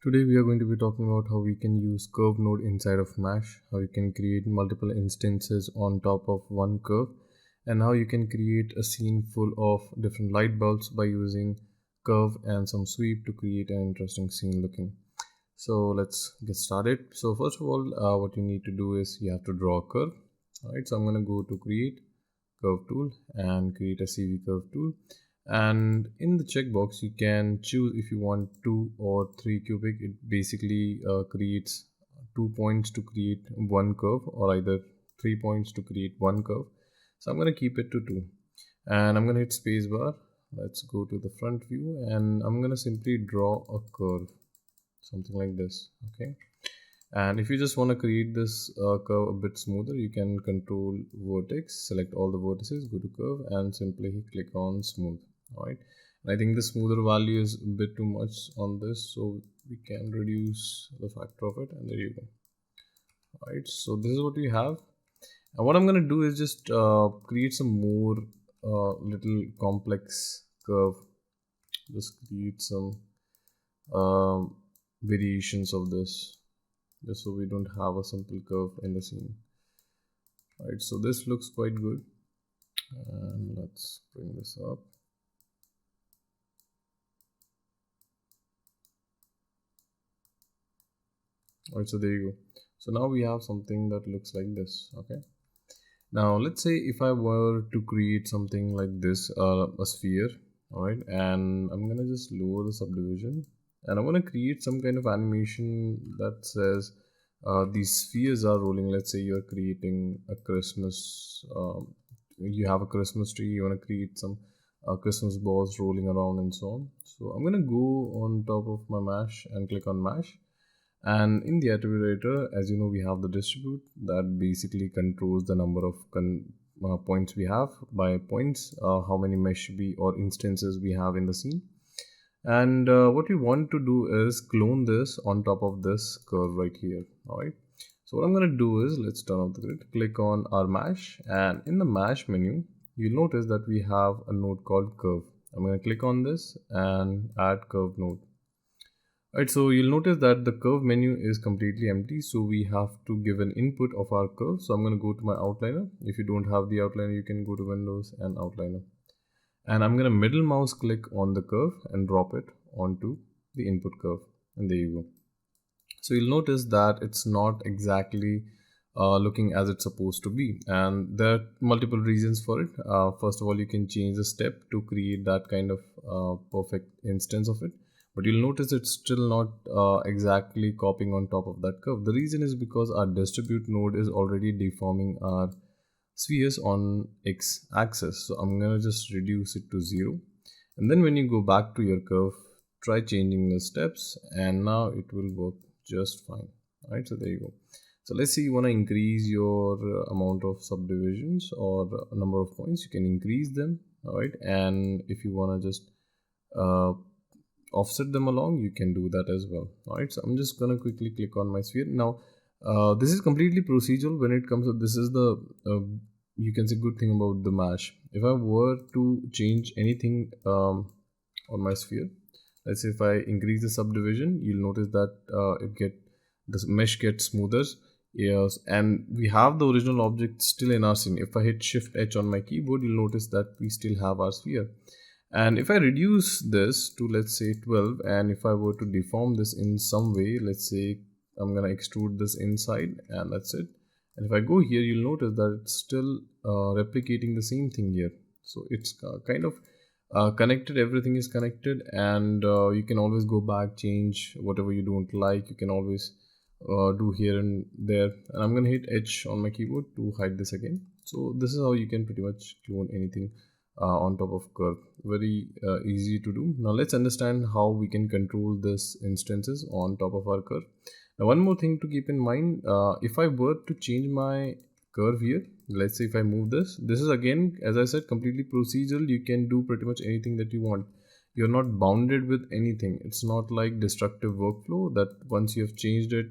Today we are going to be talking about how we can use curve node inside of Mesh, how you can create multiple instances on top of one curve, and how you can create a scene full of different light bulbs by using curve and some sweep to create an interesting scene looking. So let's get started. So first of all, what you need to do is you have to draw a curve. Alright, so I'm going to go to create curve tool and create a CV curve tool, and in the checkbox you can choose if you want 2 or 3 cubic. It basically creates 2 points to create one curve, or either 3 points to create one curve. So I'm going to keep it to 2, and I'm going to hit spacebar. Let's go to the front view, and I'm going to simply draw a curve, something like this. Okay, and if you just want to create this curve a bit smoother, you can control vertex, select all the vertices, go to curve, and simply click on smooth. All right, and I think the smoother value is a bit too much on this, so we can reduce the factor of it, and there you go. All right, so this is what we have, and what I'm going to do is just create some more little complex curve. Just create some variations of this, just so we don't have a simple curve in the scene. Alright, so this looks quite good, and let's bring this up. Alright, so there you go. So now we have something that looks like this. Okay, now let's say if I were to create something like this, a sphere. Alright, and I'm gonna just lower the subdivision, and I want to create some kind of animation that says these spheres are rolling. Let's say you're creating a Christmas, you have a Christmas tree, you want to create some Christmas balls rolling around and so on. So I'm going to go on top of my mesh and click on mesh. And in the attributor, as you know, we have the distribute that basically controls the number of points we have by points, how many mesh we or instances we have in the scene. And what we want to do is clone this on top of this curve right here. All right, so what I'm going to do is, let's turn off the grid, click on our mesh, and in the mesh menu you'll notice that we have a node called curve. I'm going to click on this and add curve node. Alright, so you'll notice that the curve menu is completely empty, so we have to give an input of our curve. So I'm going to go to my outliner. If you don't have the outliner, you can go to Windows and outliner, and I'm going to middle mouse click on the curve and drop it onto the input curve, and there you go. So you'll notice that it's not exactly looking as it's supposed to be, and there are multiple reasons for it. First of all, you can change the step to create that kind of perfect instance of it, but you'll notice it's still not exactly copying on top of that curve. The reason is because our distribute node is already deforming our spheres on x axis. So I'm gonna just reduce it to 0, and then when you go back to your curve, try changing the steps, and now it will work just fine. All right, so there you go. So let's say you want to increase your amount of subdivisions or number of points, you can increase them. All right, and if you want to just offset them along, you can do that as well. All right, so I'm just gonna quickly click on my sphere now. This is completely procedural when it comes to this. Is the you can say good thing about the mesh. If I were to change anything on my sphere, let's say if I increase the subdivision, you'll notice that the mesh gets smoother. Yes, and we have the original object still in our scene. If I hit Shift H on my keyboard, you'll notice that we still have our sphere. And if I reduce this to, let's say, 12, and if I were to deform this in some way, let's say I'm gonna extrude this inside, and that's it. And if I go here, you'll notice that it's still replicating the same thing here. So it's kind of connected, everything is connected, and you can always go back, change whatever you don't like. You can always do here and there, and I'm gonna hit H on my keyboard to hide this again. So this is how you can pretty much clone anything on top of curve. Very easy to do. Now let's understand how we can control this instances on top of our curve. Now one more thing to keep in mind, if I were to change my curve here, let's say if I move this is again, as I said, completely procedural. You can do pretty much anything that you want. You're not bounded with anything. It's not like destructive workflow that once you have changed it,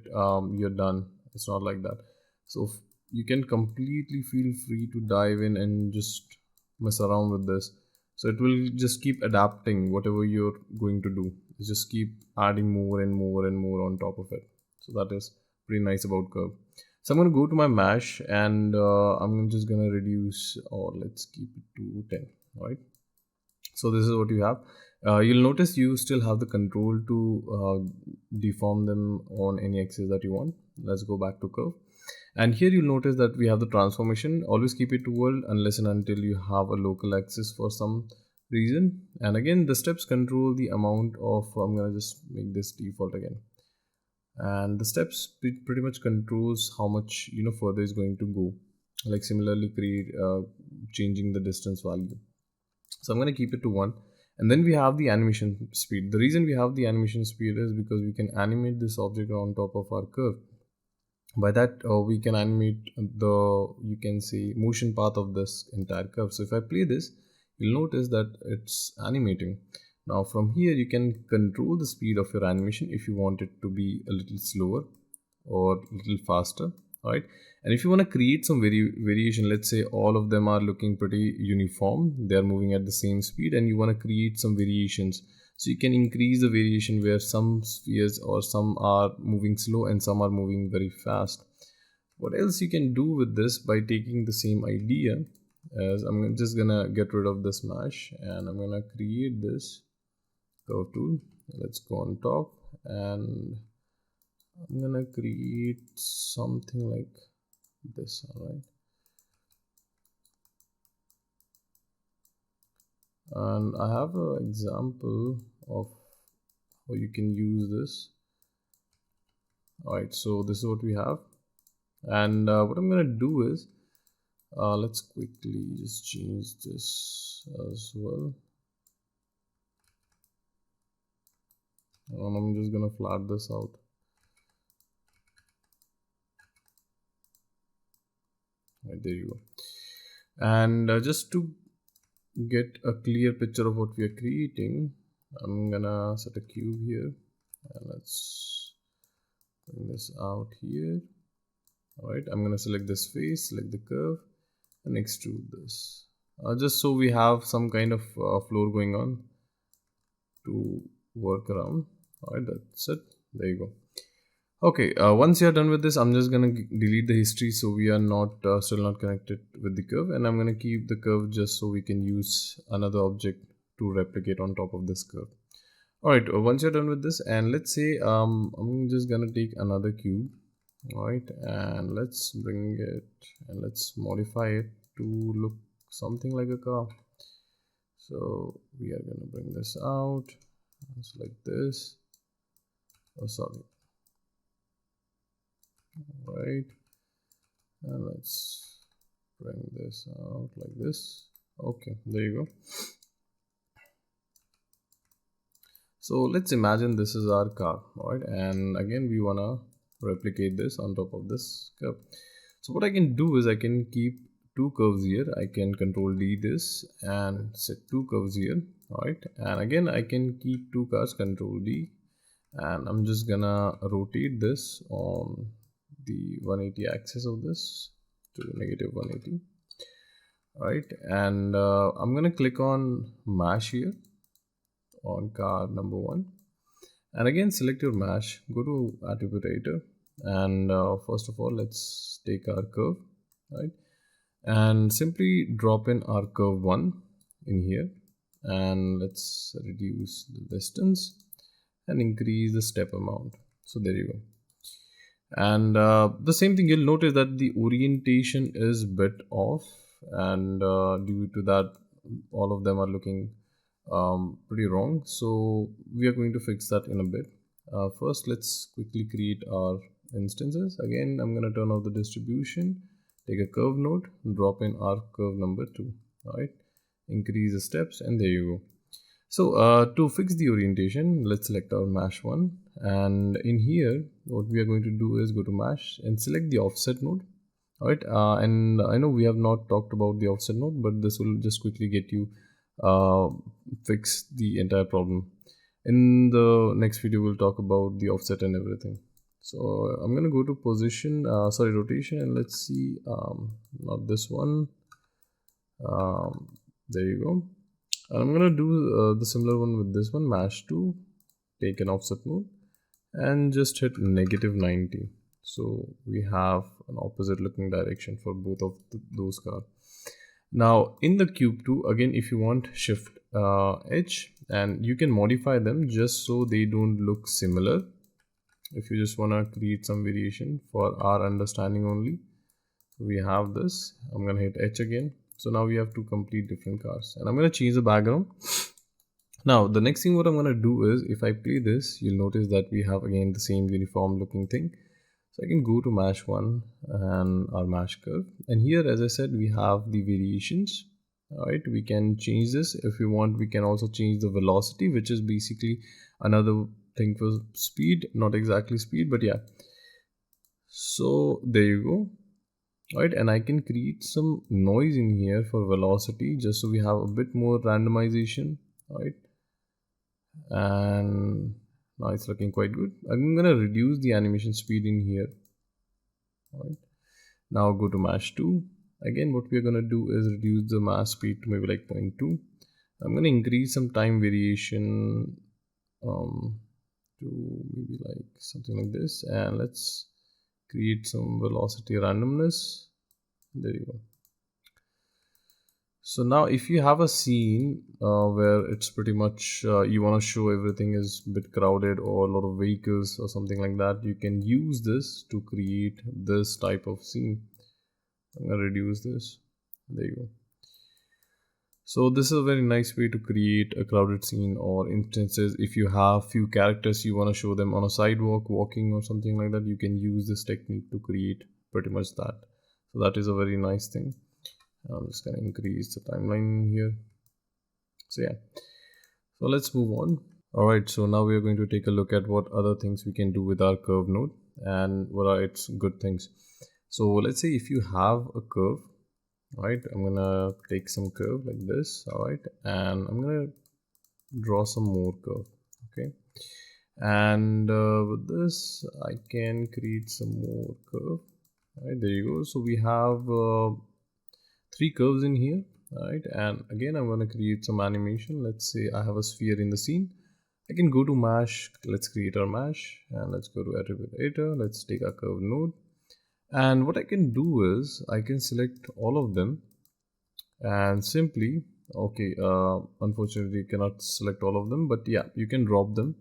you're done. It's not like that. So you can completely feel free to dive in and just mess around with this. So it will just keep adapting whatever you're going to do. Just keep adding more and more and more on top of it. So that is pretty nice about curve. So I'm going to go to my mesh, and I'm just going to reduce, or let's keep it to 10. All right. So this is what you have. You'll notice you still have the control to deform them on any axis that you want. Let's go back to curve. And here you'll notice that we have the transformation. Always keep it to world unless and until you have a local axis for some reason. And again, the steps control the amount of, I'm going to just make this default again. And the steps pretty much controls how much, further is going to go. Like similarly changing the distance value. So I'm going to keep it to 1. And then we have the animation speed. The reason we have the animation speed is because we can animate this object on top of our curve. By that we can animate you can say motion path of this entire curve. So if I play this, you'll notice that it's animating. Now from here you can control the speed of your animation if you want it to be a little slower or a little faster. All right. And if you want to create some variation, let's say all of them are looking pretty uniform, they are moving at the same speed, and you want to create some variations. So you can increase the variation where some spheres or some are moving slow and some are moving very fast. What else you can do with this by taking the same idea as I'm just gonna get rid of this mesh, and I'm gonna create this curve tool. Let's go on top, and I'm gonna create something like this. All right. And I have an example of how you can use this. All right, so this is what we have. And what I'm going to do is, let's quickly just change this as well. And I'm just going to flat this out. Right, there you go. And just to get a clear picture of what we are creating, I'm gonna set a cube here, and let's bring this out here. All right, I'm gonna select this face, select the curve, and extrude this, just so we have some kind of floor going on to work around. All right, that's it. There you go. Okay, once you're done with this, I'm just gonna delete the history so we are not still not connected with the curve, and I'm gonna keep the curve just so we can use another object to replicate on top of this curve. All right, once you're done with this, and let's say I'm just gonna take another cube. All right, and let's bring it and let's modify it to look something like a car. So we are gonna bring this out just like this. Oh, sorry. All right, and let's bring this out like this. Okay, there you go. So let's imagine this is our car. All right, and again we wanna replicate this on top of this curve. So what I can do is I can keep two curves here. I can control D this and set two curves here. All right, and again I can keep two curves, control D, and I'm just gonna rotate this on the 180 axis of this to negative 180. All right, and I'm gonna click on mesh here on car number 1, and again select your mesh, go to attribute editor, and first of all let's take our curve, right, and simply drop in our curve 1 in here, and let's reduce the distance and increase the step amount. So there you go. And the same thing, you'll notice that the orientation is bit off, and due to that all of them are looking pretty wrong. So we are going to fix that in a bit. First let's quickly create our instances. Again I'm going to turn off the distribution, take a curve node, drop in our curve number 2. All right, increase the steps, and there you go. So to fix the orientation, let's select our mesh 1, and in here what we are going to do is go to mesh and select the offset node. All right, and I know we have not talked about the offset node, but this will just quickly get you fix the entire problem. In the next video we'll talk about the offset and everything. So I'm going to go to position, rotation, and let's see, not this one, there you go. And I'm gonna do the similar one with this one, mash 2, take an offset node and just hit -90. So we have an opposite looking direction for both of those cars. Now in the cube 2, again, if you want, shift H, and you can modify them just so they don't look similar. If you just want to create some variation for our understanding only, we have this. I'm gonna hit H again. So now we have two complete different cars, and I'm gonna change the background. Now the next thing what I'm gonna do is, if I play this, you'll notice that we have again the same uniform looking thing. So I can go to mesh 1 and our mesh curve, and here, as I said, we have the variations. All right, we can change this if we want. We can also change the velocity, which is basically another thing for speed, not exactly speed, but yeah. So there you go. Right, and I can create some noise in here for velocity just so we have a bit more randomization. Right, and now it's looking quite good. I'm gonna reduce the animation speed in here. Right, now go to mesh 2. Again, what we're gonna do is reduce the mask speed to maybe like 0.2. I'm gonna increase some time variation to maybe like something like this, and let's create some velocity randomness. There you go. So now if you have a scene where it's pretty much you want to show everything is a bit crowded or a lot of vehicles or something like that, you can use this to create this type of scene. I'm gonna reduce this. There you go. So this is a very nice way to create a crowded scene, or instances if you have few characters you want to show them on a sidewalk walking or something like that, you can use this technique to create pretty much that. So that is a very nice thing. I'm just going to increase the timeline here. So yeah, so let's move on. All right, so now we are going to take a look at what other things we can do with our curve node and what are its good things. So let's say if you have a curve, right, I'm gonna take some curve like this. All right, and I'm gonna draw some more curve. Okay, and with this I can create some more curve. All right, there you go. So we have 3 curves in here. All right, and again I'm going to create some animation. Let's say I have a sphere in the scene. I can go to mesh. Let's create our mesh, and let's go to attribute editor. Let's take a curve node, and what I can do is I can select all of them and simply, okay, unfortunately you cannot select all of them, but yeah, you can drop them,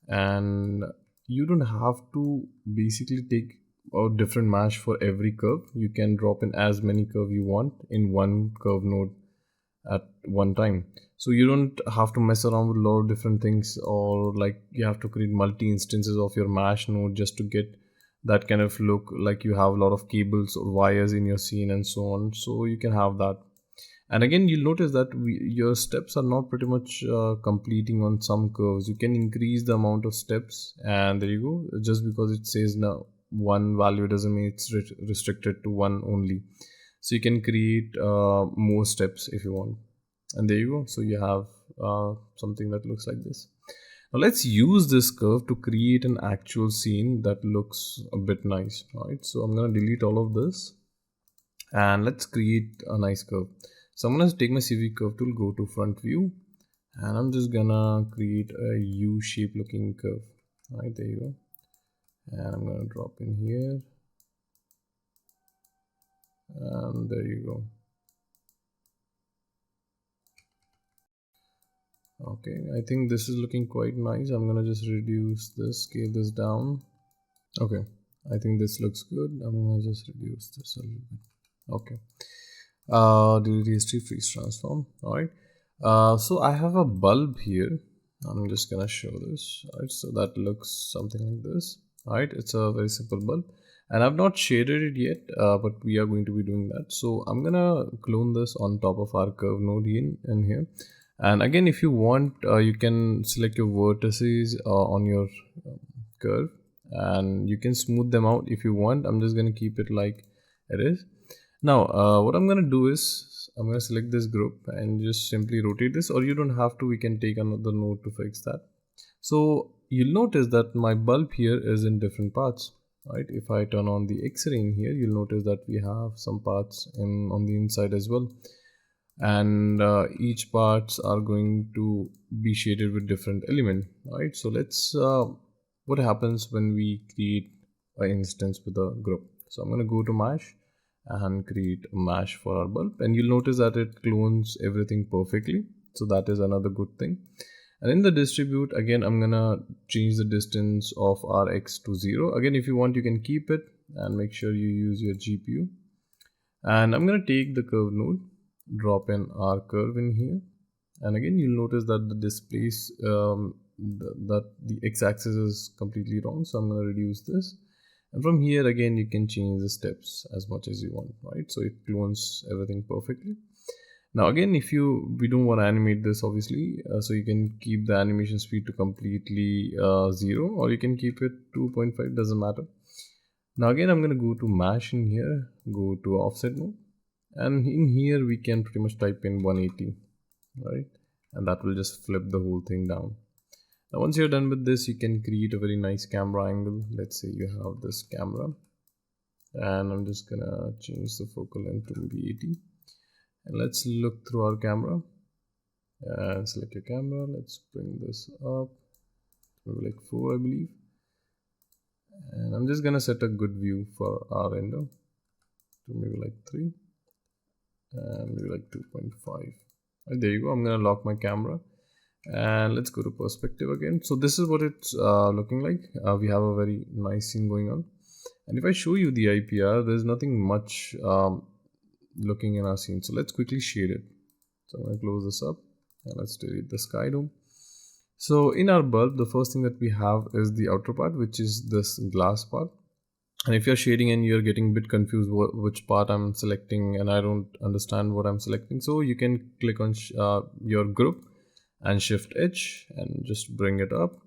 and you don't have to basically take a different mesh for every curve. You can drop in as many curve you want in one curve node at one time, so you don't have to mess around with a lot of different things, or like you have to create multi instances of your mesh node just to get that kind of look like you have a lot of cables or wires in your scene and so on. So you can have that. And again, you'll notice that your steps are not pretty much completing on some curves. You can increase the amount of steps, and there you go. Just because it says now one value doesn't mean it's restricted to one only. So you can create more steps if you want, and there you go. So you have something that looks like this. Now let's use this curve to create an actual scene that looks a bit nice. All right, so I'm going to delete all of this, and let's create a nice curve. So I'm going to take my CV curve tool, go to front view, and I'm just gonna create a U shape looking curve. All right, there you go. And I'm gonna drop in here, and there you go. Okay, I think this is looking quite nice. I'm gonna just reduce this, scale this down. Okay, I think this looks good. I'm gonna just reduce this a little bit. Okay, delete history, freeze transform. All right, so I have a bulb here. I'm just gonna show this. All right, so that looks something like this. All right, it's a very simple bulb, and I've not shaded it yet, but we are going to be doing that. So I'm gonna clone this on top of our curve node in here. And again, if you want, you can select your vertices on your curve, and you can smooth them out if you want. I'm just going to keep it like it is. Now, what I'm going to do is I'm going to select this group and just simply rotate this, or you don't have to. We can take another node to fix that. So you'll notice that my bulb here is in different parts. Right? If I turn on the X-ray in here, you'll notice that we have some parts on the inside as well. and each parts are going to be shaded with different element. Right, so let's what happens when we create an instance with a group. So I'm going to go to mesh and create a mesh for our bulb, and you'll notice that it clones everything perfectly. So that is another good thing. And in the distribute, again, I'm gonna change the distance of our x to 0. Again, if you want, you can keep it and make sure you use your GPU. And I'm gonna take the curve node, drop in our curve in here, and again you'll notice that the displace that the x-axis is completely wrong, so I'm going to reduce this, and from here again you can change the steps as much as you want, right? So it clones everything perfectly. Now again, if we don't want to animate this obviously, so you can keep the animation speed to completely 0, or you can keep it 2.5, doesn't matter. Now again, I'm going to go to mesh in here, go to offset mode, and in here we can pretty much type in 180, right? And that will just flip the whole thing down. Now once you're done with this, you can create a very nice camera angle. Let's say you have this camera, and I'm just gonna change the focal length to maybe 80, and let's look through our camera and select your camera. Let's bring this up, maybe like 4 I believe, and I'm just gonna set a good view for our render to maybe like 3 and maybe like 2.5. Right, there you go. I'm gonna lock my camera and let's go to perspective again. So this is what it's looking like. We have a very nice scene going on, and if I show you the IPR, there's nothing much looking in our scene. So let's quickly shade it. So I'm going to close this up and let's delete the sky dome. So in our bulb, the first thing that we have is the outer part, which is this glass part. And if you're shading and you're getting a bit confused which part I'm selecting and I don't understand what I'm selecting, so you can click on your group and shift H and just bring it up.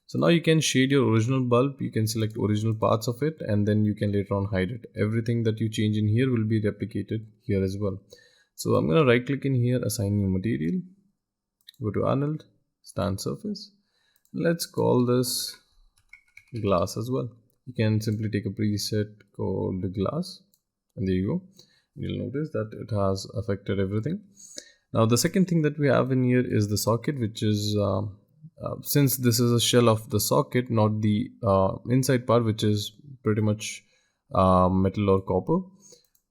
So now you can shade your original bulb, you can select original parts of it, and then you can later on hide it. Everything that you change in here will be replicated here as well. So I'm going to right click in here, assign new material, go to Arnold, stand surface. Let's call this glass as well. You can simply take a preset called glass, and there you go. You'll notice that it has affected everything. Now the second thing that we have in here is the socket, which is since this is a shell of the socket, not the inside part, which is pretty much metal or copper.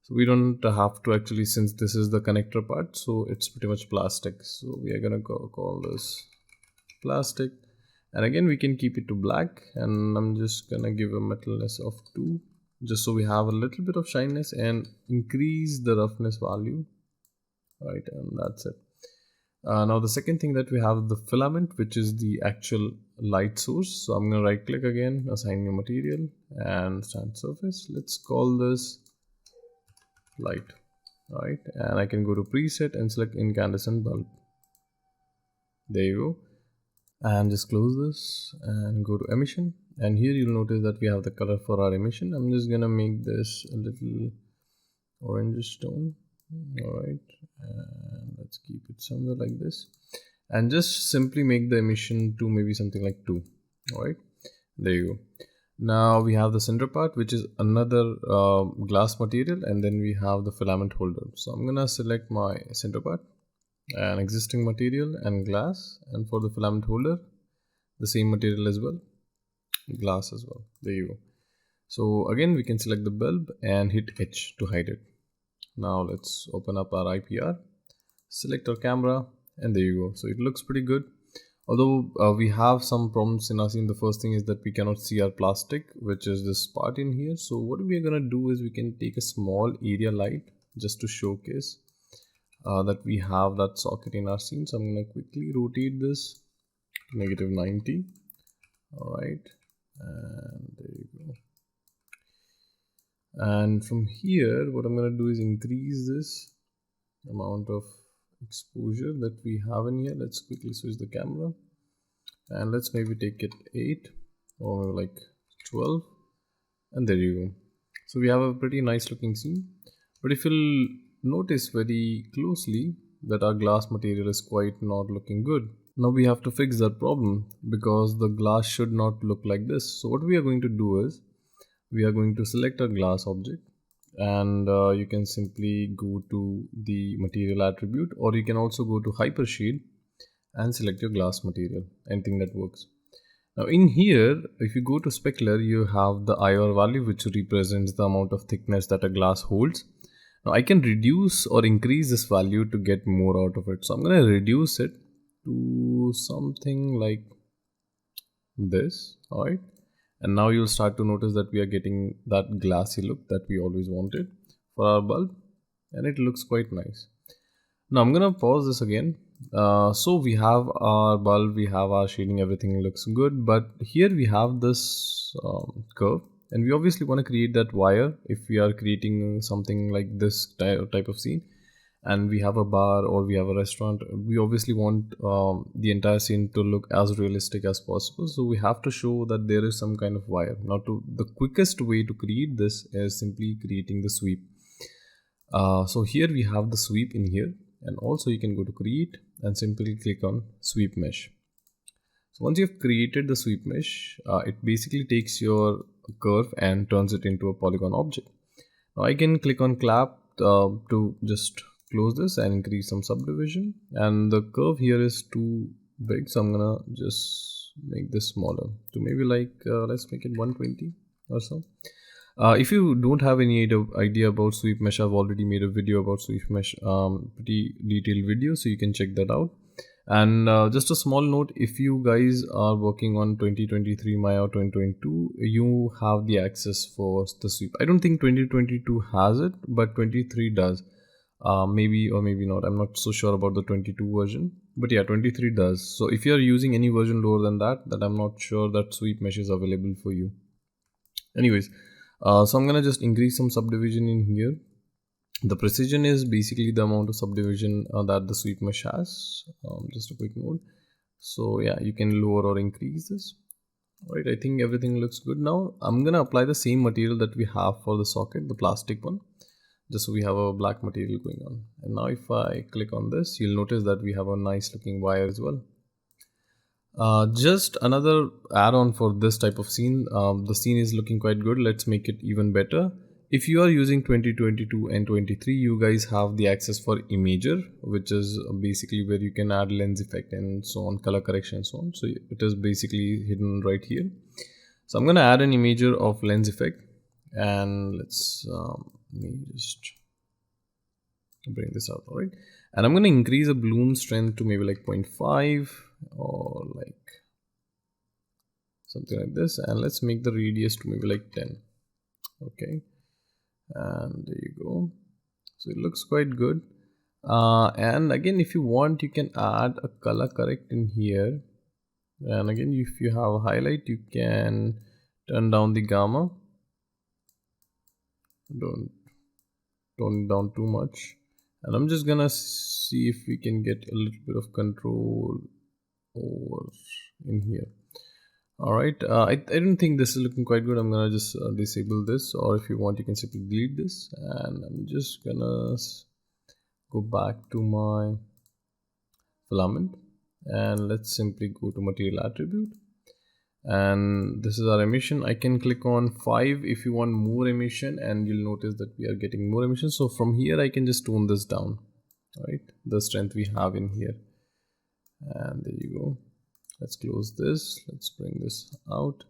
So we don't have to actually, since this is the connector part, so it's pretty much plastic. So we are gonna call this plastic, and again we can keep it to black, and I'm just gonna give a metalness of 2, just so we have a little bit of shyness, and increase the roughness value, right? And that's it. Now the second thing that we have, the filament, which is the actual light source. So I'm going to right click again, assign new material, and stand surface. Let's call this light, right? And I can go to preset and select incandescent bulb. There you go. And just close this and go to emission, and here you'll notice that we have the color for our emission. I'm just gonna make this a little orangish tone. All right, and let's keep it somewhere like this, and just simply make the emission to maybe something like 2. All right, there you go. Now we have the center part, which is another glass material, and then we have the filament holder. So I'm gonna select my center part, an existing material and glass, and for the filament holder the same material as well, glass as well. There you go. So again we can select the bulb and hit H to hide it. Now let's open up our IPR, select our camera, and there you go. So it looks pretty good, although we have some problems in our scene. The first thing is that we cannot see our plastic, which is this part in here. So what we are gonna do is we can take a small area light just to showcase that we have that socket in our scene. So I'm going to quickly rotate this to -90. All right, and there you go. And from here, what I'm going to do is increase this amount of exposure that we have in here. Let's quickly switch the camera, and let's maybe take it 8 or like 12, and there you go. So we have a pretty nice looking scene. But if you'll notice very closely that our glass material is quite not looking good. Now we have to fix that problem, because the glass should not look like this. So what we are going to do is we are going to select our glass object, and you can simply go to the material attribute, or you can also go to hypershade and select your glass material, anything that works. Now in here, if you go to specular, you have the IR value, which represents the amount of thickness that a glass holds. Now I can reduce or increase this value to get more out of it. So I'm going to reduce it to something like this. All right. And now you'll start to notice that we are getting that glassy look that we always wanted for our bulb, and it looks quite nice. Now I'm gonna pause this again. So we have our bulb, we have our shading, everything looks good, but here we have this curve, and we obviously want to create that wire if we are creating something like this type of scene, and we have a bar or we have a restaurant. We obviously want the entire scene to look as realistic as possible, so we have to show that there is some kind of wire. Now the quickest way to create this is simply creating the sweep. So here we have the sweep in here, and also you can go to create and simply click on sweep mesh. So once you've created the sweep mesh, it basically takes your curve and turns it into a polygon object. Now I can click on clap to just close this and increase some subdivision, and the curve here is too big, so I'm gonna just make this smaller to maybe like let's make it 120 or so. If you don't have any idea about sweep mesh, I've already made a video about sweep mesh, pretty detailed video, so you can check that out. And just a small note, if you guys are working on 2023 Maya or 2022, you have the access for the sweep. I don't think 2022 has it, but 23 does. Maybe or maybe not. I'm not so sure about the 22 version, but yeah, 23 does. So if you're using any version lower than that, I'm not sure that sweep mesh is available for you. Anyways, so I'm gonna just increase some subdivision in here. The precision is basically the amount of subdivision that the sweep mesh has. Just a quick note. So yeah, you can lower or increase this. All right, I think everything looks good. Now I'm gonna apply the same material that we have for the socket, the plastic one, just so we have a black material going on. And now if I click on this, you'll notice that we have a nice looking wire as well. Just another add-on for this type of scene. The scene is looking quite good. Let's make it even better. If you are using 2022 and 23, you guys have the access for Imager, which is basically where you can add lens effect and so on, color correction and so on. So it is basically hidden right here. So I'm going to add an Imager of lens effect, and let's let me just bring this out. All right, and I'm going to increase the bloom strength to maybe like 0.5 or like something like this, and let's make the radius to maybe like 10. Okay, and there you go. So it looks quite good. And again, if you want, you can add a color correct in here, and again, if you have a highlight, you can turn down the gamma. Don't tone it down too much, and I'm just gonna see if we can get a little bit of control over in here. All right, I don't think this is looking quite good. I'm gonna just disable this, or if you want, you can simply delete this, and I'm just gonna go back to my filament, and let's simply go to material attribute, and this is our emission. I can click on 5 if you want more emission, and you'll notice that we are getting more emission. So from here I can just tone this down, right, the strength we have in here, and there you go. Let's close this, let's bring this out,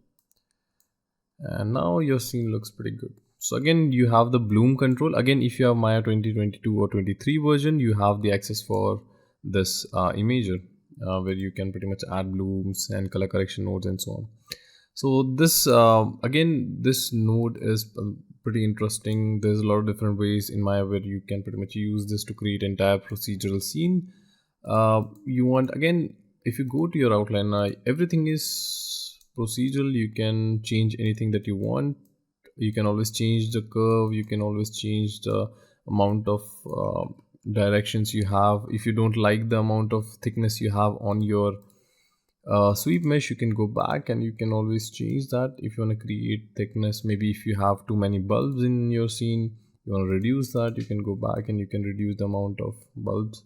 and now your scene looks pretty good. So again, you have the bloom control. Again, if you have Maya 2022 or 23 version, you have the access for this imager, where you can pretty much add blooms and color correction nodes and so on. So this again, this node is pretty interesting. There's a lot of different ways in Maya where you can pretty much use this to create entire procedural scene. You want, again, if you go to your outline, everything is procedural. You can change anything that you want. You can always change the curve. You can always change the amount of directions you have. If you don't like the amount of thickness you have on your sweep mesh, you can go back and you can always change that. If you want to create thickness, maybe if you have too many bulbs in your scene, you want to reduce that, you can go back and you can reduce the amount of bulbs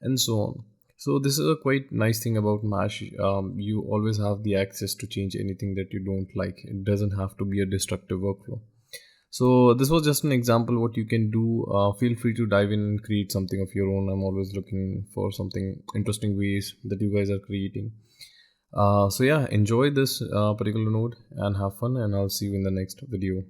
and so on. So this is a quite nice thing about Mesh. You always have the access to change anything that you don't like. It doesn't have to be a destructive workflow. So this was just an example what you can do. Feel free to dive in and create something of your own. I'm always looking for something interesting ways that you guys are creating. So yeah, enjoy this particular node and have fun, and I'll see you in the next video.